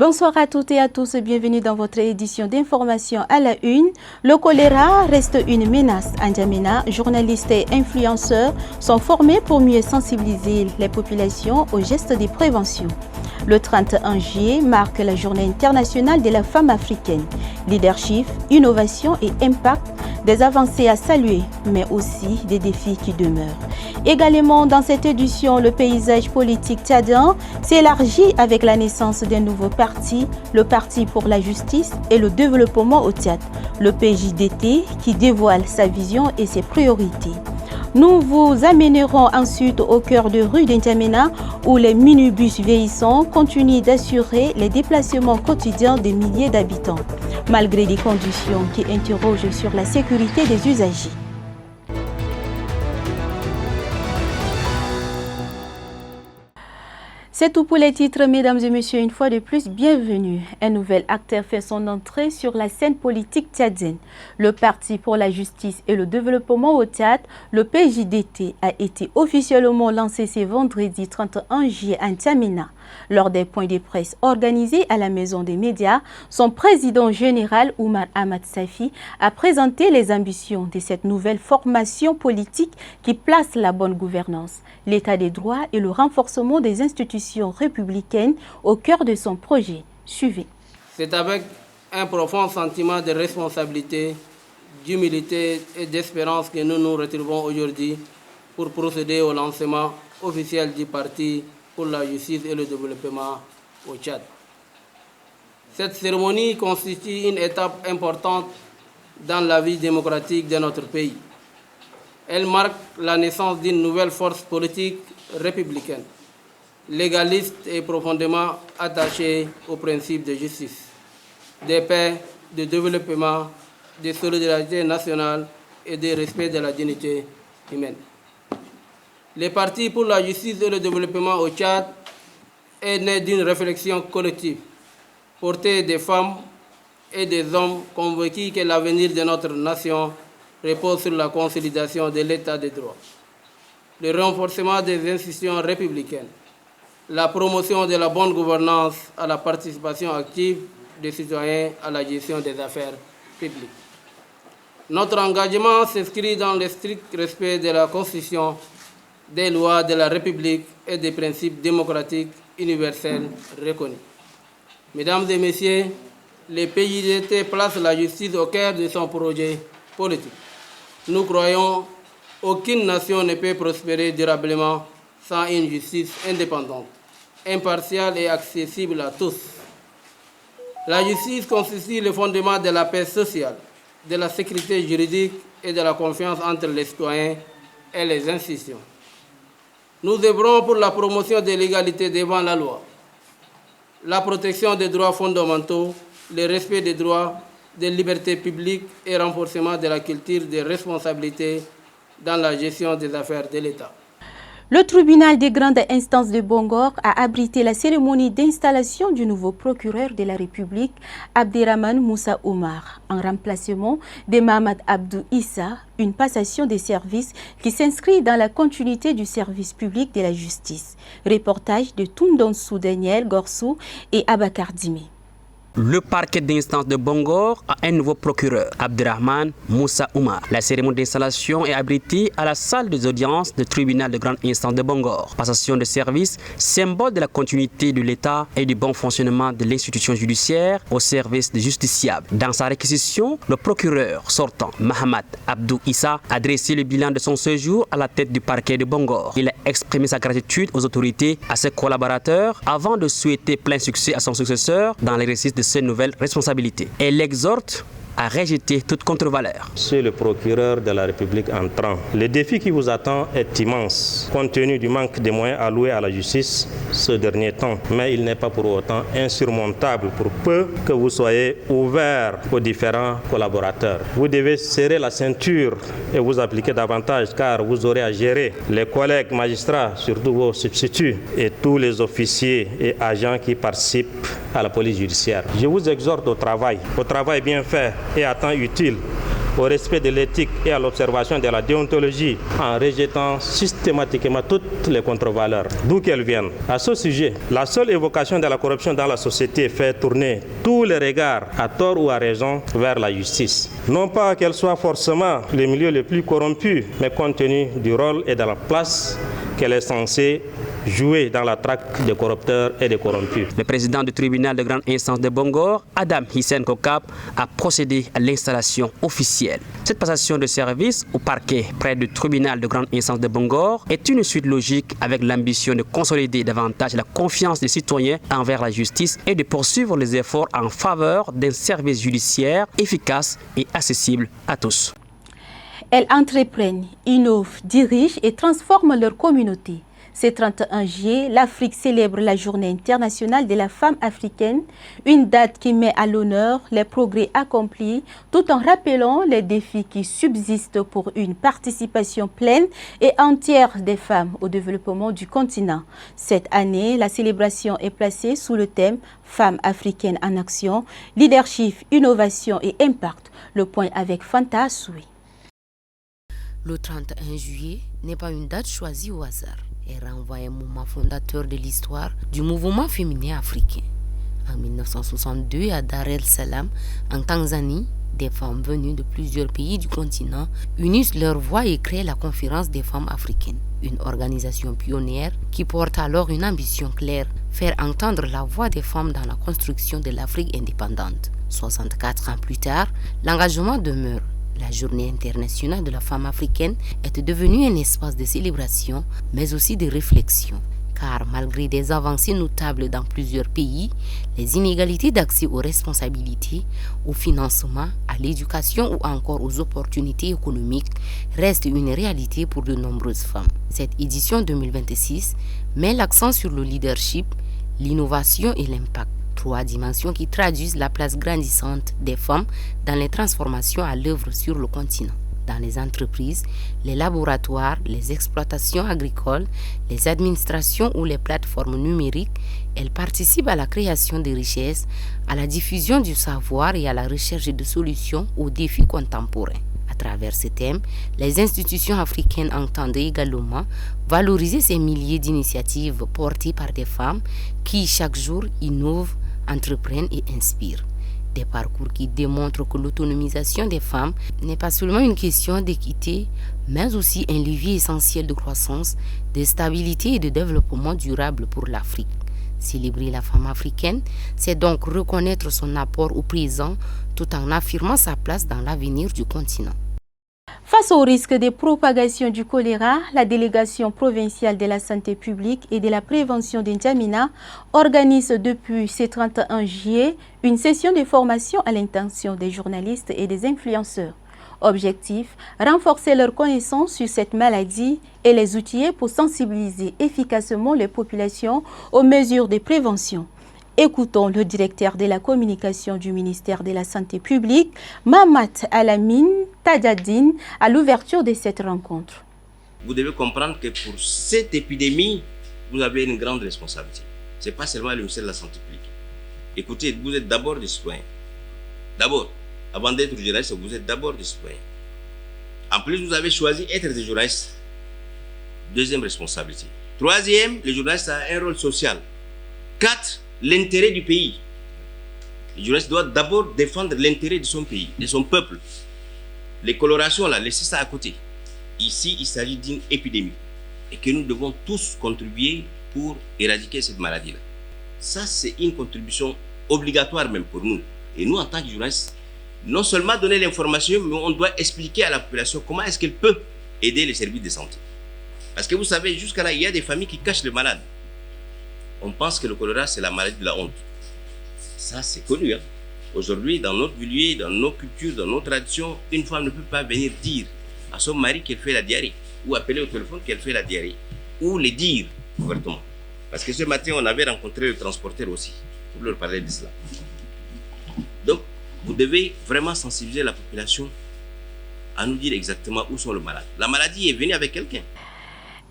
Bonsoir à toutes et à tous, bienvenue dans votre édition d'information à la une. Le choléra reste une menace. À N'Djamena, journalistes et influenceurs sont formés pour mieux sensibiliser les populations aux gestes de prévention. Le 31 juillet marque la Journée internationale de la femme africaine. Leadership, innovation et impact, des avancées à saluer, mais aussi des défis qui demeurent. Également, dans cette édition, le paysage politique tchadien s'élargit avec la naissance d'un nouveau parti, le Parti pour la justice et le développement au Tchad, le PJDT, qui dévoile sa vision et ses priorités. Nous vous amènerons ensuite au cœur de rue d'N'Djamena où les minibus vieillissants continuent d'assurer les déplacements quotidiens des milliers d'habitants, malgré des conditions qui interrogent sur la sécurité des usagers. C'est tout pour les titres, mesdames et messieurs, une fois de plus, bienvenue. Un nouvel acteur fait son entrée sur la scène politique tchadienne. Le Parti pour la justice et le développement au Tchad, le PJDT, a été officiellement lancé ce vendredi 31 juillet à N'Djamena. Lors des points de presse organisés à la Maison des médias, son président général, Oumar Ahmad Safi, a présenté les ambitions de cette nouvelle formation politique qui place la bonne gouvernance, l'état des droits et le renforcement des institutions républicaines au cœur de son projet. Suivez. C'est avec un profond sentiment de responsabilité, d'humilité et d'espérance que nous nous retrouvons aujourd'hui pour procéder au lancement officiel du Parti pour la justice et le développement au Tchad. Cette cérémonie constitue une étape importante dans la vie démocratique de notre pays. Elle marque la naissance d'une nouvelle force politique républicaine, légaliste et profondément attachée aux principes de justice, de paix, de développement, de solidarité nationale et de respect de la dignité humaine. Le Parti pour la justice et le développement au Tchad est né d'une réflexion collective, portée des femmes et des hommes convaincus que l'avenir de notre nation repose sur la consolidation de l'état de droit, le renforcement des institutions républicaines, la promotion de la bonne gouvernance à la participation active des citoyens à la gestion des affaires publiques. Notre engagement s'inscrit dans le strict respect de la Constitution, des lois de la République et des principes démocratiques universels reconnus. Mesdames et messieurs, le PJDT place la justice au cœur de son projet politique. Nous croyons qu'aucune nation ne peut prospérer durablement sans une justice indépendante, impartiale et accessible à tous. La justice constitue le fondement de la paix sociale, de la sécurité juridique et de la confiance entre les citoyens et les institutions. Nous œuvrons pour la promotion de l'égalité devant la loi, la protection des droits fondamentaux, le respect des droits, des libertés publiques et renforcement de la culture des responsabilités dans la gestion des affaires de l'État. Le tribunal des grandes instances de Bongor a abrité la cérémonie d'installation du nouveau procureur de la République, Abderrahmane Moussa Oumar, en remplacement de Mohamed Abdou Issa, une passation des services qui s'inscrit dans la continuité du service public de la justice. Reportage de Toundonsou Daniel Gorsou et Abakar Dimi. Le parquet d'instance de Bongor a un nouveau procureur, Abderrahmane Moussa Oumar. La cérémonie d'installation est abritée à la salle des audiences du tribunal de grande instance de Bongor. Passation de service, symbole de la continuité de l'État et du bon fonctionnement de l'institution judiciaire au service des justiciables. Dans sa réquisition, le procureur sortant, Mohamed Abdou Issa, a dressé le bilan de son séjour à la tête du parquet de Bongor. Il a exprimé sa gratitude aux autorités, à ses collaborateurs, avant de souhaiter plein succès à son successeur dans l'exercice de ces nouvelles responsabilités. Elle l'exhorte à rejeter toute contre-valeur. Monsieur le procureur de la République entrant, le défi qui vous attend est immense, compte tenu du manque de moyens alloués à la justice ce dernier temps. Mais il n'est pas pour autant insurmontable pour peu que vous soyez ouvert aux différents collaborateurs. Vous devez serrer la ceinture et vous appliquer davantage car vous aurez à gérer les collègues magistrats, surtout vos substituts et tous les officiers et agents qui participent à la police judiciaire. Je vous exhorte au travail bien fait et à temps utile au respect de l'éthique et à l'observation de la déontologie en rejetant systématiquement toutes les contre-valeurs, d'où qu'elles viennent. À ce sujet, la seule évocation de la corruption dans la société fait tourner tous les regards, à tort ou à raison, vers la justice. Non pas qu'elle soit forcément le milieu le plus corrompu, mais compte tenu du rôle et de la place qu'elle est censée jouer dans la traque des corrupteurs et des corrompus. Le président du tribunal de grande instance de Bongor, Adam Hissène Kokap, a procédé à l'installation officielle. Cette passation de service au parquet près du tribunal de grande instance de Bongor est une suite logique avec l'ambition de consolider davantage la confiance des citoyens envers la justice et de poursuivre les efforts en faveur d'un service judiciaire efficace et accessible à tous. Elles entreprennent, innovent, dirigent et transforment leur communauté. Ce 31 juillet, l'Afrique célèbre la Journée internationale de la femme africaine, une date qui met à l'honneur les progrès accomplis tout en rappelant les défis qui subsistent pour une participation pleine et entière des femmes au développement du continent. Cette année, la célébration est placée sous le thème « Femmes africaines en action, leadership, innovation et impact ». Le point avec Fanta Assoui. Le 31 juillet n'est pas une date choisie au hasard. Elle renvoie un moment fondateur de l'histoire du mouvement féminin africain. En 1962, à Dar es Salaam, en Tanzanie, des femmes venues de plusieurs pays du continent unissent leurs voix et créent la Conférence des femmes africaines, une organisation pionnière qui porte alors une ambition claire, faire entendre la voix des femmes dans la construction de l'Afrique indépendante. 64 ans plus tard, l'engagement demeure. La Journée internationale de la femme africaine est devenue un espace de célébration, mais aussi de réflexion. Car malgré des avancées notables dans plusieurs pays, les inégalités d'accès aux responsabilités, au financement, à l'éducation ou encore aux opportunités économiques restent une réalité pour de nombreuses femmes. Cette édition 2026 met l'accent sur le leadership, l'innovation et l'impact. 3 dimensions qui traduisent la place grandissante des femmes dans les transformations à l'œuvre sur le continent. Dans les entreprises, les laboratoires, les exploitations agricoles, les administrations ou les plateformes numériques, elles participent à la création de richesses, à la diffusion du savoir et à la recherche de solutions aux défis contemporains. À travers ce thème, les institutions africaines entendent également valoriser ces milliers d'initiatives portées par des femmes qui, chaque jour, innovent, entreprennent et inspirent. Des parcours qui démontrent que l'autonomisation des femmes n'est pas seulement une question d'équité, mais aussi un levier essentiel de croissance, de stabilité et de développement durable pour l'Afrique. Célébrer la femme africaine, c'est donc reconnaître son apport au présent tout en affirmant sa place dans l'avenir du continent. Face au risque de propagation du choléra, la délégation provinciale de la santé publique et de la prévention d'Injamina organise depuis ce 31 juillet une session de formation à l'intention des journalistes et des influenceurs. Objectif, renforcer leur connaissance sur cette maladie et les outiller pour sensibiliser efficacement les populations aux mesures de prévention. Écoutons le directeur de la communication du ministère de la Santé publique, Mamat Alamine Tadjadine, à l'ouverture de cette rencontre. Vous devez comprendre que pour cette épidémie, vous avez une grande responsabilité. Ce n'est pas seulement le ministère de la Santé publique. Écoutez, vous êtes d'abord des citoyens. D'abord, avant d'être journaliste, vous êtes d'abord des citoyens. En plus, vous avez choisi d'être des journalistes. Deuxième responsabilité. Troisième, le journaliste a un rôle social. 4, l'intérêt du pays. Le journaliste doit d'abord défendre l'intérêt de son pays, de son peuple. Les colorations, là, laissez ça à côté. Ici, il s'agit d'une épidémie et que nous devons tous contribuer pour éradiquer cette maladie-là. Ça, c'est une contribution obligatoire même pour nous. Et nous, en tant que journalistes, non seulement donner l'information, mais on doit expliquer à la population comment est-ce qu'elle peut aider les services de santé. Parce que vous savez, jusqu'à là, il y a des familles qui cachent le malade. On pense que le choléra, c'est la maladie de la honte. Ça, c'est connu. Hein? Aujourd'hui, dans notre milieu, dans nos cultures, dans nos traditions, une femme ne peut pas venir dire à son mari qu'elle fait la diarrhée, ou appeler au téléphone qu'elle fait la diarrhée, ou le dire ouvertement. Parce que ce matin, on avait rencontré le transporteur aussi, pour leur parler de cela. Donc, vous devez vraiment sensibiliser la population à nous dire exactement où sont les malades. La maladie est venue avec quelqu'un.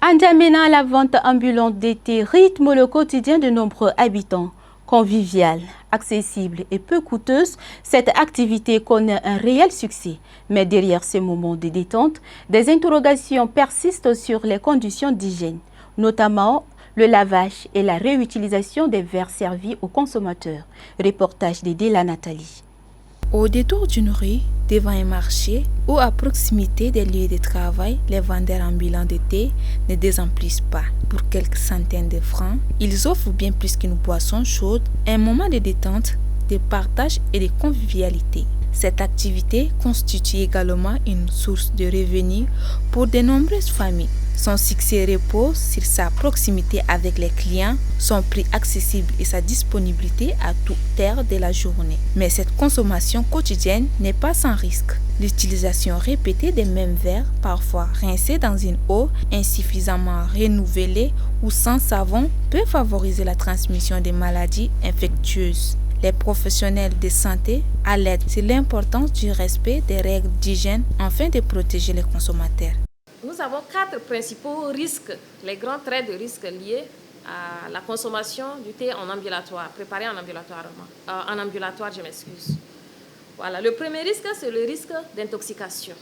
En N'Djamena, la vente ambulante d'été rythme le quotidien de nombreux habitants. Conviviale, accessible et peu coûteuse, cette activité connaît un réel succès. Mais derrière ces moments de détente, des interrogations persistent sur les conditions d'hygiène, notamment le lavage et la réutilisation des verres servis aux consommateurs. Reportage de Dela Nathalie. Au détour d'une rue, devant un marché ou à proximité des lieux de travail, les vendeurs ambulants de thé ne désemplissent pas. Pour quelques centaines de francs, ils offrent bien plus qu'une boisson chaude, un moment de détente, de partage et de convivialité. Cette activité constitue également une source de revenus pour de nombreuses familles. Son succès repose sur sa proximité avec les clients, son prix accessible et sa disponibilité à toute heure de la journée. Mais cette consommation quotidienne n'est pas sans risque. L'utilisation répétée des mêmes verres, parfois rincés dans une eau insuffisamment renouvelée ou sans savon, peut favoriser la transmission des maladies infectieuses. Les professionnels de santé alertent sur l'importance du respect des règles d'hygiène afin de protéger les consommateurs. Nous avons 4 principaux risques, les grands traits de risque liés à la consommation du thé en ambulatoire, préparé en ambulatoire, Voilà, le premier risque, c'est le risque d'intoxication.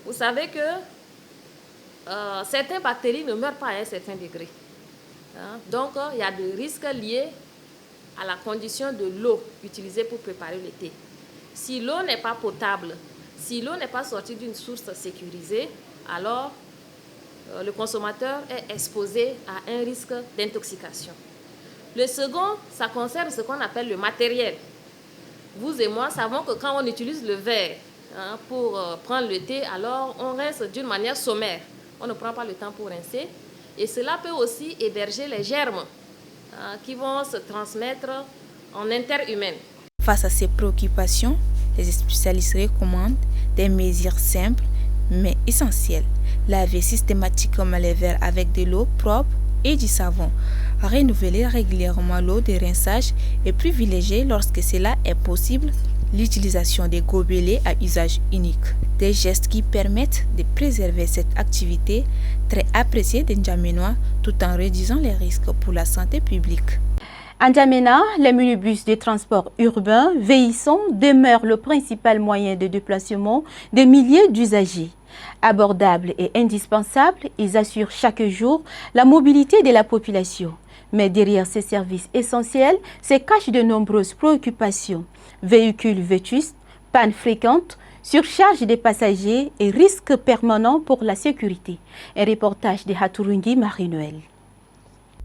Vous savez que certaines bactéries ne meurent pas à un certain degré. Donc, il y a des risques liés à la condition de l'eau utilisée pour préparer le thé. Si l'eau n'est pas potable, si l'eau n'est pas sortie d'une source sécurisée, alors le consommateur est exposé à un risque d'intoxication. Le second, ça concerne ce qu'on appelle le matériel. Vous et moi savons que quand on utilise le verre pour prendre le thé, alors on rince d'une manière sommaire. On ne prend pas le temps pour rincer. Et cela peut aussi héberger les germes qui vont se transmettre en interhumain. Face à ces préoccupations, les spécialistes recommandent des mesures simples mais essentielles. Laver systématiquement les verres avec de l'eau propre et du savon. Renouveler régulièrement l'eau de rinçage et privilégier, lorsque cela est possible, l'utilisation des gobelets à usage unique. Des gestes qui permettent de préserver cette activité très appréciée des N'Djamenois tout en réduisant les risques pour la santé publique. À N'Djamena, les minibus de transport urbain vieillissants demeurent le principal moyen de déplacement des milliers d'usagers. Abordables et indispensables, ils assurent chaque jour la mobilité de la population. Mais derrière ces services essentiels se cachent de nombreuses préoccupations. Véhicules vétustes, pannes fréquentes, surcharge des passagers et risques permanents pour la sécurité. Un reportage de Haturungi Marie-Noël.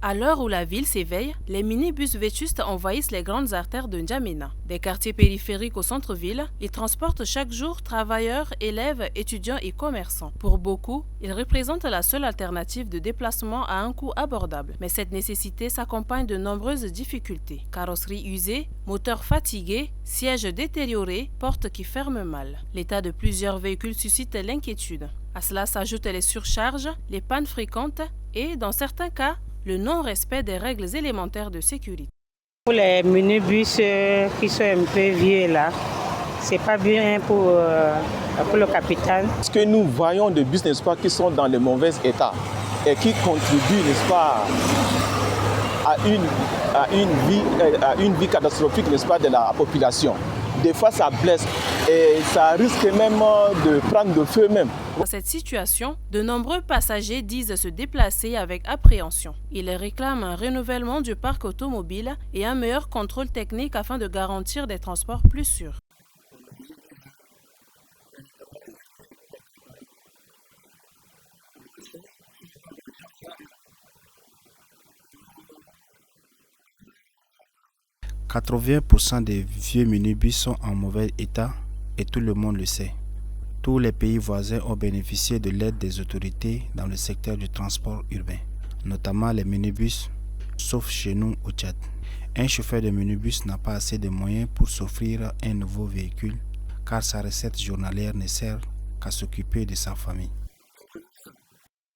À l'heure où la ville s'éveille, les minibus vétustes envahissent les grandes artères de N'Djamena. Des quartiers périphériques au centre-ville, ils transportent chaque jour travailleurs, élèves, étudiants et commerçants. Pour beaucoup, ils représentent la seule alternative de déplacement à un coût abordable. Mais cette nécessité s'accompagne de nombreuses difficultés. Carrosserie usée, moteurs fatigués, sièges détériorés, portes qui ferment mal. L'état de plusieurs véhicules suscite l'inquiétude. À cela s'ajoutent les surcharges, les pannes fréquentes et, dans certains cas, le non-respect des règles élémentaires de sécurité. Pour les minibus qui sont un peu vieux là, c'est pas bien pour le capitaine. Ce que nous voyons de bus, n'est-ce pas, qui sont dans le mauvais état et qui contribuent, n'est-ce pas, à une vie catastrophique, n'est-ce pas, de la population. Des fois, ça blesse et ça risque même de prendre le feu même. Dans cette situation, de nombreux passagers disent se déplacer avec appréhension. Ils réclament un renouvellement du parc automobile et un meilleur contrôle technique afin de garantir des transports plus sûrs. « 80% des vieux minibus sont en mauvais état et tout le monde le sait. Tous les pays voisins ont bénéficié de l'aide des autorités dans le secteur du transport urbain, notamment les minibus, sauf chez nous au Tchad. Un chauffeur de minibus n'a pas assez de moyens pour s'offrir un nouveau véhicule car sa recette journalière ne sert qu'à s'occuper de sa famille.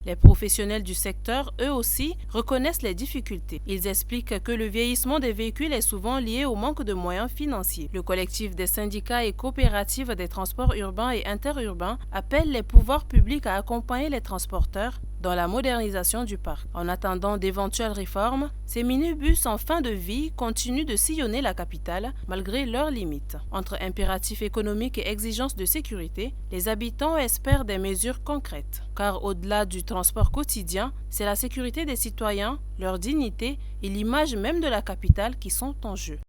Les professionnels du secteur, eux aussi, reconnaissent les difficultés. Ils expliquent que le vieillissement des véhicules est souvent lié au manque de moyens financiers. Le collectif des syndicats et coopératives des transports urbains et interurbains appelle les pouvoirs publics à accompagner les transporteurs dans la modernisation du parc. En attendant d'éventuelles réformes, ces minibus en fin de vie continuent de sillonner la capitale malgré leurs limites. Entre impératifs économiques et exigences de sécurité, les habitants espèrent des mesures concrètes. Car au-delà du transport quotidien, c'est la sécurité des citoyens, leur dignité et l'image même de la capitale qui sont en jeu.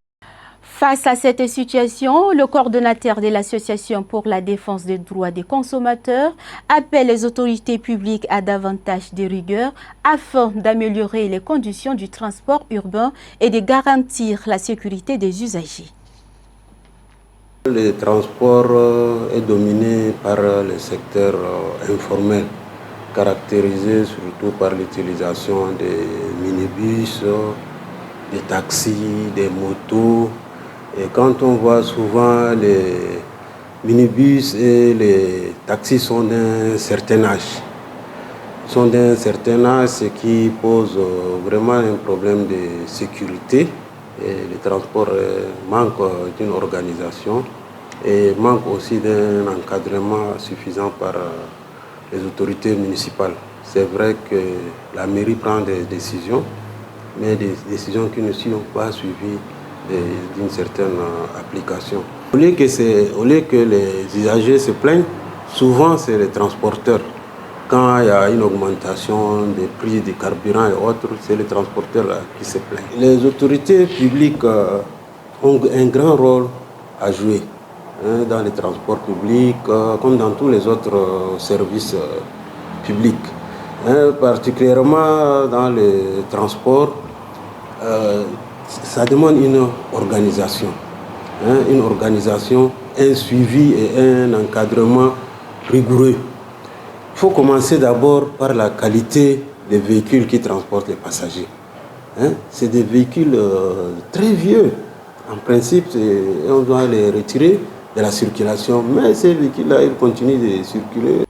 Face à cette situation, le coordonnateur de l'Association pour la défense des droits des consommateurs appelle les autorités publiques à davantage de rigueur afin d'améliorer les conditions du transport urbain et de garantir la sécurité des usagers. Le transport est dominé par le secteur informel, caractérisé surtout par l'utilisation des minibus, des taxis, des motos. Et quand on voit souvent les minibus et les taxis sont d'un certain âge, ce qui pose vraiment un problème de sécurité. Et le transport manque d'une organisation et manque aussi d'un encadrement suffisant par les autorités municipales. C'est vrai que la mairie prend des décisions, mais des décisions qui ne sont pas suivies d'une certaine application. Au lieu que les usagers se plaignent, souvent c'est les transporteurs. Quand il y a une augmentation des prix des carburants et autres, c'est les transporteurs qui se plaignent. Les autorités publiques ont un grand rôle à jouer dans les transports publics, comme dans tous les autres services publics. Particulièrement dans les transports, ça demande une organisation, un suivi et un encadrement rigoureux. Il faut commencer d'abord par la qualité des véhicules qui transportent les passagers. C'est des véhicules très vieux. En principe, on doit les retirer de la circulation, mais ces véhicules-là, ils continuent de circuler.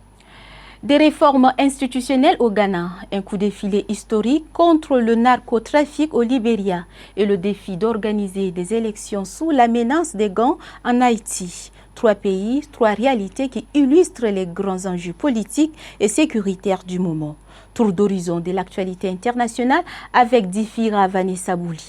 Des réformes institutionnelles au Ghana, un coup de filet historique contre le narcotrafic au Libéria et le défi d'organiser des élections sous la menace des gangs en Haïti. 3 pays, 3 réalités qui illustrent les grands enjeux politiques et sécuritaires du moment. Tour d'horizon de l'actualité internationale avec Difira Vanessa Bouli.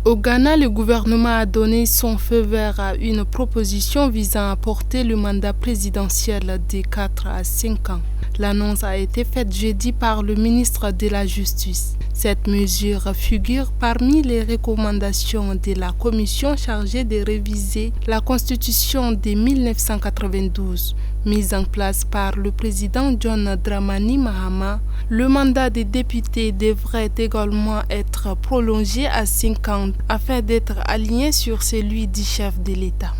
Au Ghana, le gouvernement a donné son feu vert à une proposition visant à porter le mandat présidentiel de 4 à 5 ans. L'annonce a été faite jeudi par le ministre de la Justice. Cette mesure figure parmi les recommandations de la commission chargée de réviser la Constitution de 1992. Mise en place par le président John Dramani Mahama, le mandat des députés devrait également être prolongé à 5 ans afin d'être aligné sur celui du chef de l'État.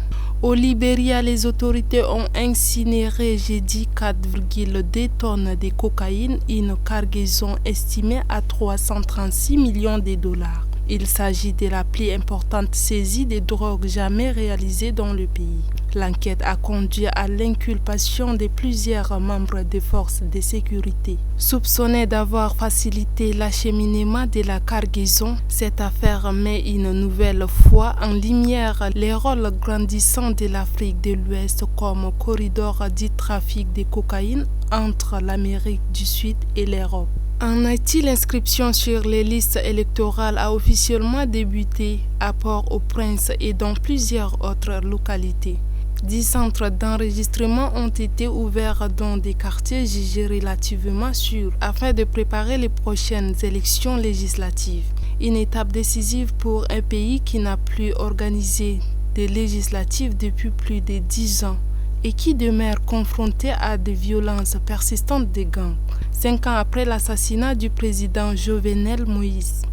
Au Libéria, les autorités ont incinéré jeudi 4,2 tonnes de cocaïne, une cargaison estimée à 336 millions de dollars. Il s'agit de la plus importante saisie de drogue jamais réalisée dans le pays. L'enquête a conduit à l'inculpation de plusieurs membres des forces de sécurité. Soupçonnés d'avoir facilité l'acheminement de la cargaison, cette affaire met une nouvelle fois en lumière les rôles grandissants de l'Afrique de l'Ouest comme corridor du trafic de cocaïne entre l'Amérique du Sud et l'Europe. En Haïti, l'inscription sur les listes électorales a officiellement débuté à Port-au-Prince et dans plusieurs autres localités. 10 centres d'enregistrement ont été ouverts dans des quartiers jugés relativement sûrs afin de préparer les prochaines élections législatives. Une étape décisive pour un pays qui n'a plus organisé de législatives depuis plus de 10 ans et qui demeure confronté à des violences persistantes des gangs, 5 ans après l'assassinat du président Jovenel Moïse.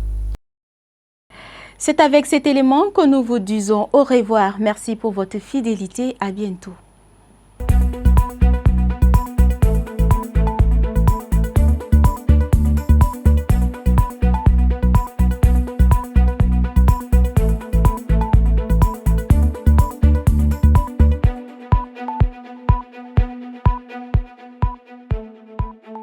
C'est avec cet élément que nous vous disons au revoir. Merci pour votre fidélité. À bientôt.